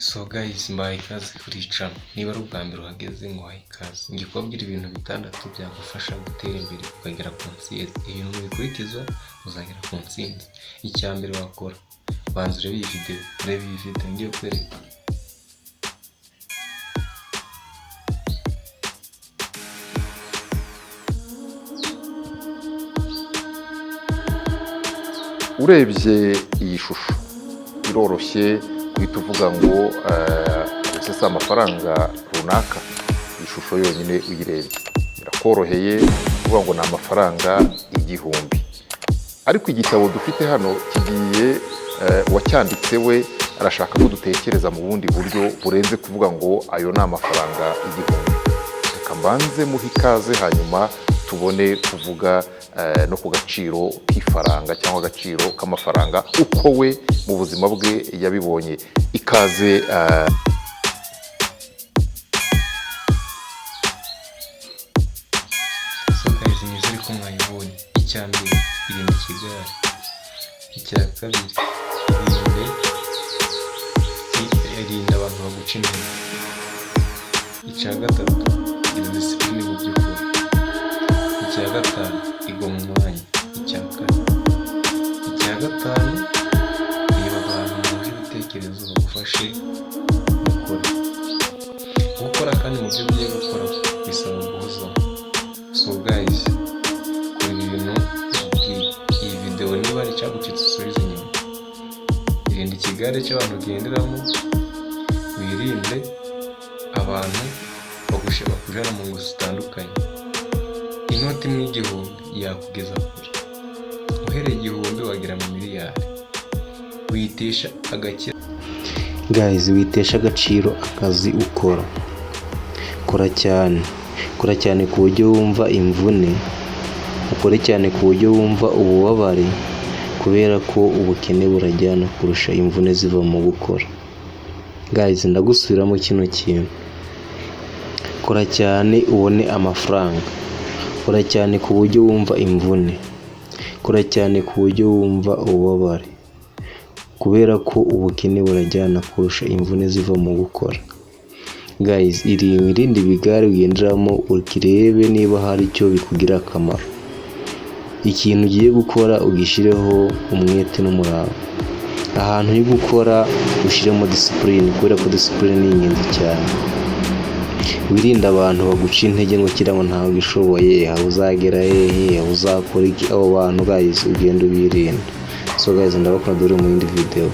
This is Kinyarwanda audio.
So guys, mbaye ikaze kuri channel. Niba ari ubwa mbere uhageze ngo wahe ikaze. Ngiye kubabwira ibintu bitandatu byagufasha gutera imbere ukagera ku ntsinzi. Ibintu bikurikiza uzagera ku ntsinzi. Icya mbere wakora, banza urebe iyi video, ngiye kwereka. Urebye iyi shusho iroroshye guhita uvuga ngo ese amafaranga runaka. Ishusho yonyine uyirebye birakoroheye kuvuga ngo ni amafaranga 1000. Ariko igitabo dufite hano kigiye wacyanditse we arashaka ko dutekereza mu bundi buryo burenze kuvuga ngo ayo ni amafaranga 1000. Reka mbanze muhe ikaze hanyuma tubone kuvuga no ku gaciro k'ifaranga cyangwa agaciro k'amafaranga uko we mu buzima bwe yabibonye. Ikaze. So guys, nizere ko mwayibonye. Icya mbere, irinde ikigare. Icya kabiri, irinde abantu baguca intege. Icya gatatu, gira discipline mu byo ukora. Icya gatanu, igwa mu mwanya. Icya kane, icya gatanu, reba abantu bahuje ibitekerezo bagufashe gukora kandi mu byo ugiye gukora bisaba guhozaho. So guys, kora ibintu iyi video niba ari cyagucitse usubize inyuma. Irinde ikigare cy'abantu ugenderamo, wirinde abantu bakujana mu ngo zitandukanye. Inoti imwe 1000 yakugeza kure. Uhereye 1000 wagera mu miliyari. Witesha agaciro. Guys, witesha agaciro akazi ukora. Kora cyane ku buryo wumva imvune. Ukore cyane ku buryo wumva ububabare, kubera ko ubukene burajyana kurusha imvune ziva mu gukora. Guys, ndagusubiramo kino kintu. Kora cyane ubone amafaranga. Kora cyane ku buryo wumva imvune. Kora cyane ku buryo wumva ububabare, kubera ko ubukene burajyana kurusha imvune ziva mu gukora. Guys, irinde ibigare ugenderamo, ukirebe niba hari icyo bikugira akamaro. Ikintu ugiye gukora ugishireho umwete n'umurava. Ahantu uri gukora ushiremo discipline, kubera ko discipline ni ingenzi cyane. Wirinde abantu baguca intege ngo kira ngo ntawe gishoboye, aho uzagera hehe, aho uzakora iki. Abo bantu guys ugenda ubirinda. So guys, ndabakunda dore mu yindi video.